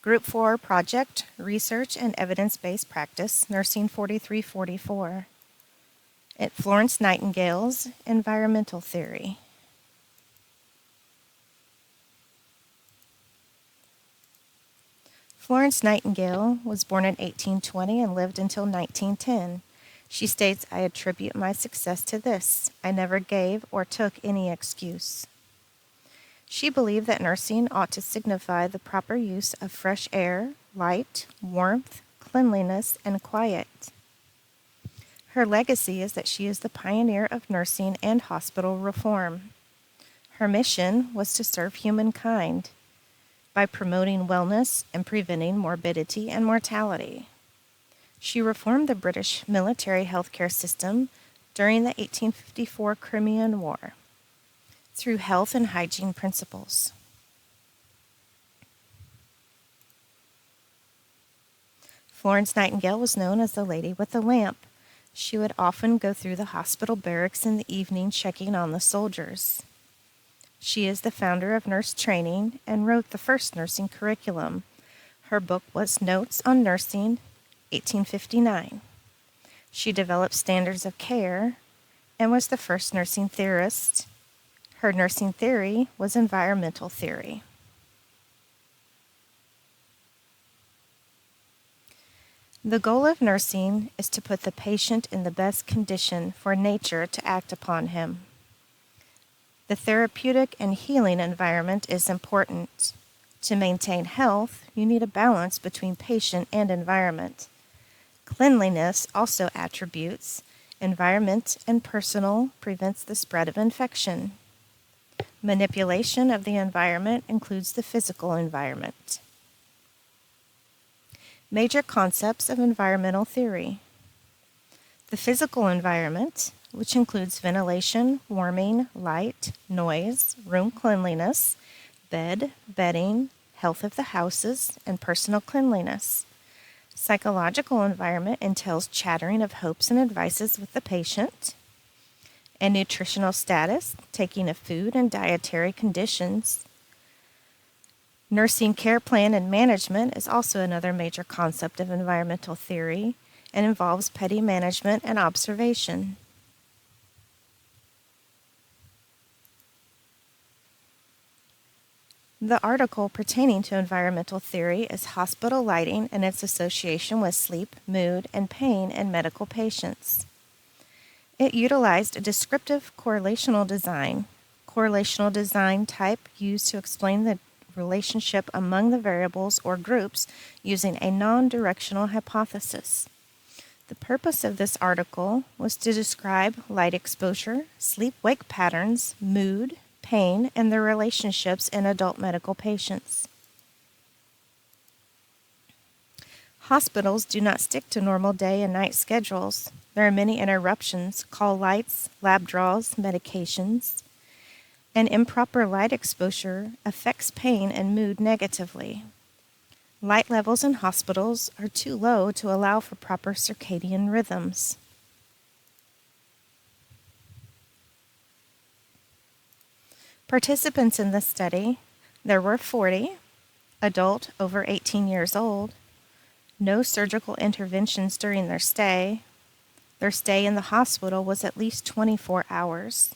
Group 4 Project, Research and Evidence-Based Practice, Nursing 4344. At Florence Nightingale's Environmental Theory. Florence Nightingale was born in 1820 and lived until 1910. She states, "I attribute my success to this. I never gave or took any excuse." She believed that nursing ought to signify the proper use of fresh air, light, warmth, cleanliness, and quiet. Her legacy is that she is the pioneer of nursing and hospital reform. Her mission was to serve humankind by promoting wellness and preventing morbidity and mortality. She reformed the British military healthcare system during the 1854 Crimean War through health and hygiene principles. Florence Nightingale was known as the Lady with the Lamp. She would often go through the hospital barracks in the evening checking on the soldiers. She is the founder of nurse training and wrote the first nursing curriculum. Her book was Notes on Nursing, 1859. She developed standards of care and was the first nursing theorist. Her nursing theory was environmental theory. The goal of nursing is to put the patient in the best condition for nature to act upon him. The therapeutic and healing environment is important. To maintain health, you need a balance between patient and environment. Cleanliness also attributes environment and personal prevents the spread of infection. Manipulation of the environment includes the physical environment. Major concepts of environmental theory. The physical environment, which includes ventilation, warming, light, noise, room cleanliness, bed, bedding, health of the houses, and personal cleanliness. Psychological environment entails chattering of hopes and advices with the patient. And nutritional status, taking of food and dietary conditions. Nursing care plan and management is also another major concept of environmental theory and involves petty management and observation. The article pertaining to environmental theory is Hospital Lighting and its association with sleep, mood, and pain in medical patients. It utilized a descriptive correlational design type used to explain the relationship among the variables or groups using a non-directional hypothesis. The purpose of this article was to describe light exposure, sleep-wake patterns, mood, pain, and their relationships in adult medical patients. Hospitals do not stick to normal day and night schedules. There are many interruptions, call lights, lab draws, medications, and improper light exposure affects pain and mood negatively. Light levels in hospitals are too low to allow for proper circadian rhythms. Participants in this study, there were 40, adult over 18 years old, no surgical interventions during their stay. Their stay in the hospital was at least 24 hours.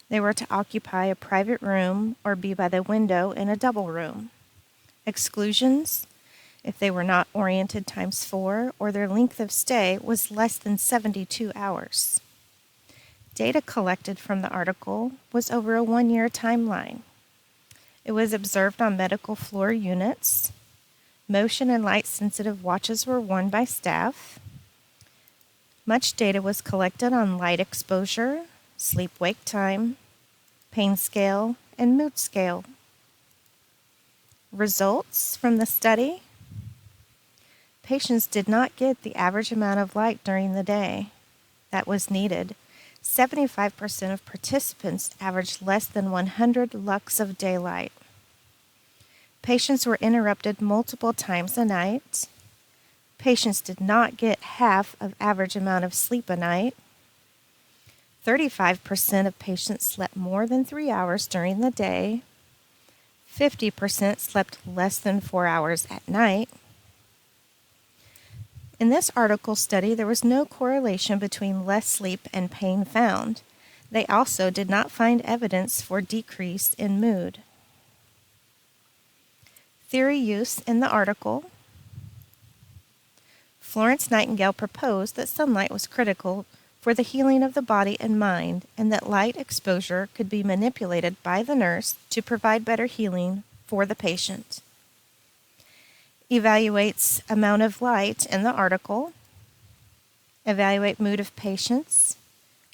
They were to occupy a private room or be by the window in a double room. Exclusions, if they were not oriented ×4 or their length of stay was less than 72 hours. Data collected from the article was over a 1-year timeline. It was observed on medical floor units. Motion and light-sensitive watches were worn by staff. Much data was collected on light exposure, sleep-wake time, pain scale, and mood scale. Results from the study: patients did not get the average amount of light during the day that was needed. 75% of participants averaged less than 100 lux of daylight. Patients were interrupted multiple times a night. Patients did not get half of average amount of sleep a night. 35% of patients slept more than 3 hours during the day. 50% slept less than 4 hours at night. In this article study, there was no correlation between less sleep and pain found. They also did not find evidence for decrease in mood. Theory use in the article. Florence Nightingale proposed that sunlight was critical for the healing of the body and mind, and that light exposure could be manipulated by the nurse to provide better healing for the patient. Evaluates amount of light in the article. Evaluate mood of patients,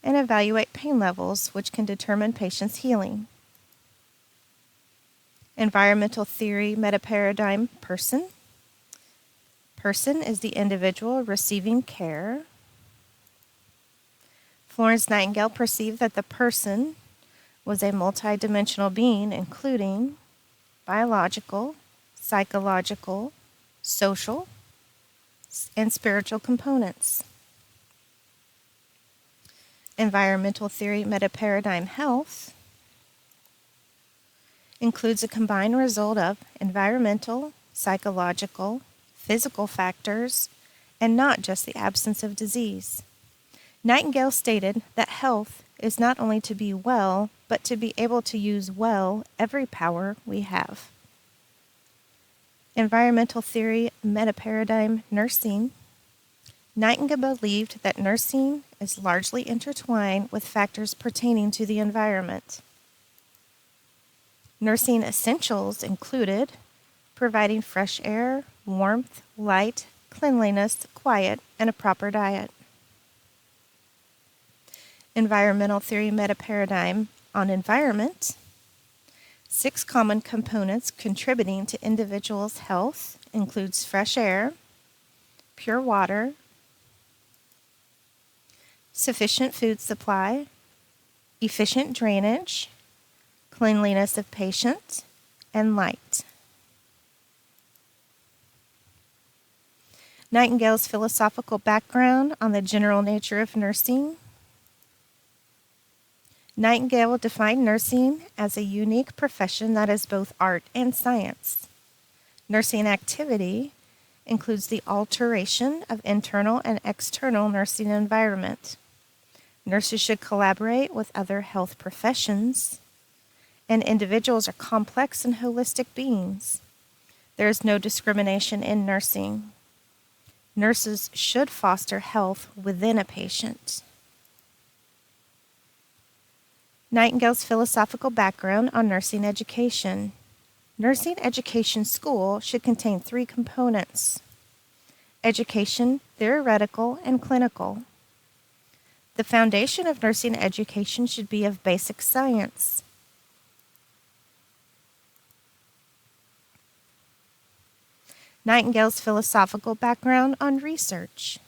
and evaluate pain levels, which can determine patient's healing. Environmental theory metaparadigm person. Person is the individual receiving care. Florence Nightingale perceived that the person was a multidimensional being, including biological, psychological, social, and spiritual components. Environmental theory metaparadigm health includes a combined result of environmental, psychological, physical factors, and not just the absence of disease. Nightingale stated that health is not only to be well, but to be able to use well every power we have. Environmental theory metaparadigm nursing. Nightingale believed that nursing is largely intertwined with factors pertaining to the environment. Nursing essentials included providing fresh air, warmth, light, cleanliness, quiet, and a proper diet. Environmental theory metaparadigm on environment. 6 common components contributing to individuals' health includes fresh air, pure water, sufficient food supply, efficient drainage, cleanliness of patient, and light. Nightingale's philosophical background on the general nature of nursing. Nightingale defined nursing as a unique profession that is both art and science. Nursing activity includes the alteration of internal and external nursing environment. Nurses should collaborate with other health professions, and individuals are complex and holistic beings. There is no discrimination in nursing. Nurses should foster health within a patient. Nightingale's philosophical background on nursing education. Nursing education school should contain 3 components: education, theoretical, and clinical. The foundation of nursing education should be of basic science. Nightingale's philosophical background on research.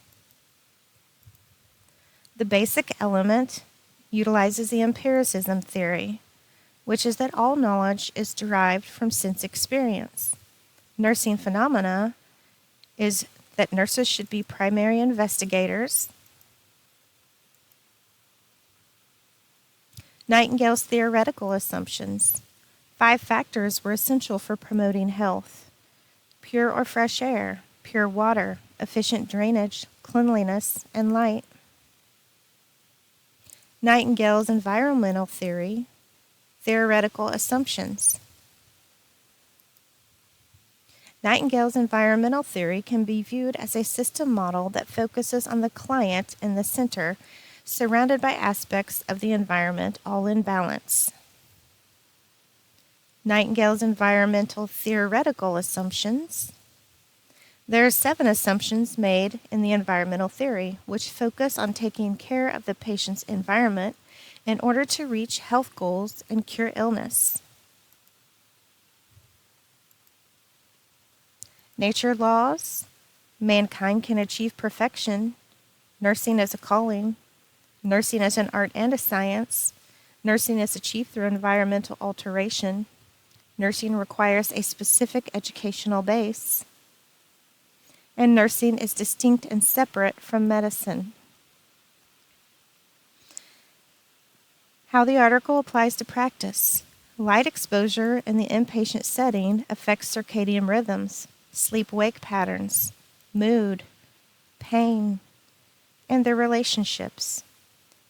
The basic element utilizes the empiricism theory, which is that all knowledge is derived from sense experience. Nursing phenomena is that nurses should be primary investigators. Nightingale's theoretical assumptions. 5 factors were essential for promoting health: pure or fresh air, pure water, efficient drainage, cleanliness, and light. Nightingale's environmental theory, theoretical assumptions. Nightingale's environmental theory can be viewed as a system model that focuses on the client in the center, surrounded by aspects of the environment all in balance. Nightingale's environmental theoretical assumptions. There are 7 assumptions made in the environmental theory, which focus on taking care of the patient's environment in order to reach health goals and cure illness. Nature laws. Mankind can achieve perfection. Nursing is a calling. Nursing is an art and a science. Nursing is achieved through environmental alteration. Nursing requires a specific educational base. And nursing is distinct and separate from medicine. How the article applies to practice. Light exposure in the inpatient setting affects circadian rhythms, sleep-wake patterns, mood, pain, and their relationships.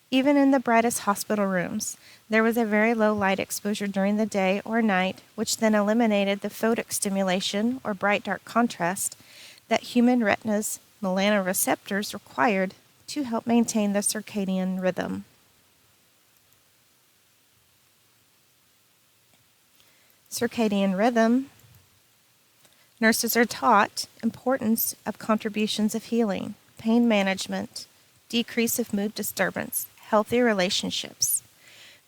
Even in the brightest hospital rooms, there was a very low light exposure during the day or night, which then eliminated the photic stimulation or bright-dark contrast that human retina's melanoreceptors required to help maintain the circadian rhythm. Circadian rhythm. Nurses are taught importance of contributions of healing, pain management, decrease of mood disturbance, healthy relationships.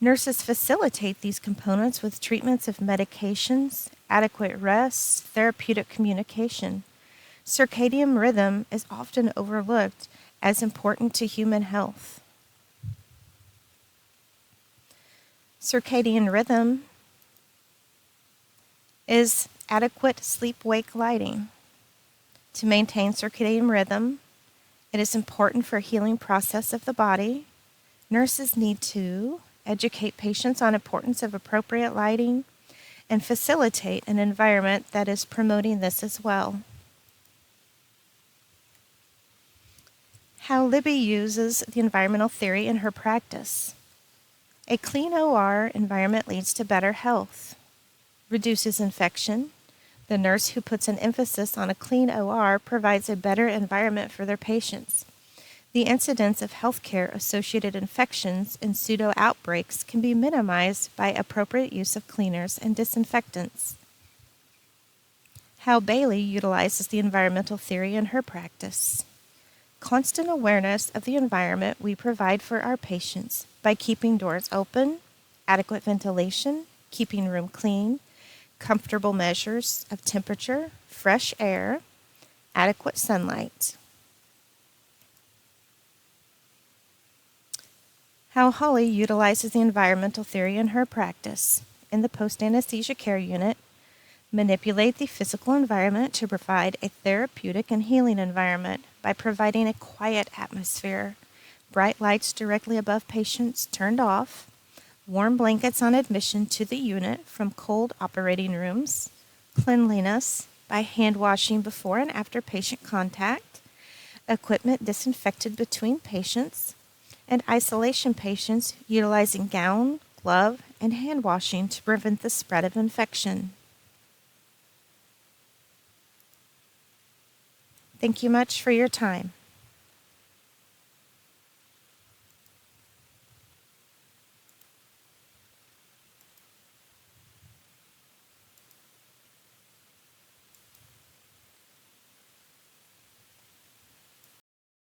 Nurses facilitate these components with treatments of medications, adequate rest, therapeutic communication. Circadian rhythm is often overlooked as important to human health. Circadian rhythm is adequate sleep-wake lighting. To maintain circadian rhythm, it is important for healing process of the body. Nurses need to educate patients on importance of appropriate lighting and facilitate an environment that is promoting this as well. How Libby uses the environmental theory in her practice. A clean OR environment leads to better health, reduces infection. The nurse who puts an emphasis on a clean OR provides a better environment for their patients. The incidence of healthcare-associated infections and pseudo-outbreaks can be minimized by appropriate use of cleaners and disinfectants. How Bailey utilizes the environmental theory in her practice. Constant awareness of the environment we provide for our patients by keeping doors open, adequate ventilation, keeping room clean, comfortable measures of temperature, fresh air, adequate sunlight. How Holly utilizes the environmental theory in her practice. In the post-anesthesia care unit, manipulate the physical environment to provide a therapeutic and healing environment by providing a quiet atmosphere, bright lights directly above patients turned off, warm blankets on admission to the unit from cold operating rooms, cleanliness by hand washing before and after patient contact, equipment disinfected between patients, and isolation patients utilizing gown, glove, and hand washing to prevent the spread of infection. Thank you much for your time.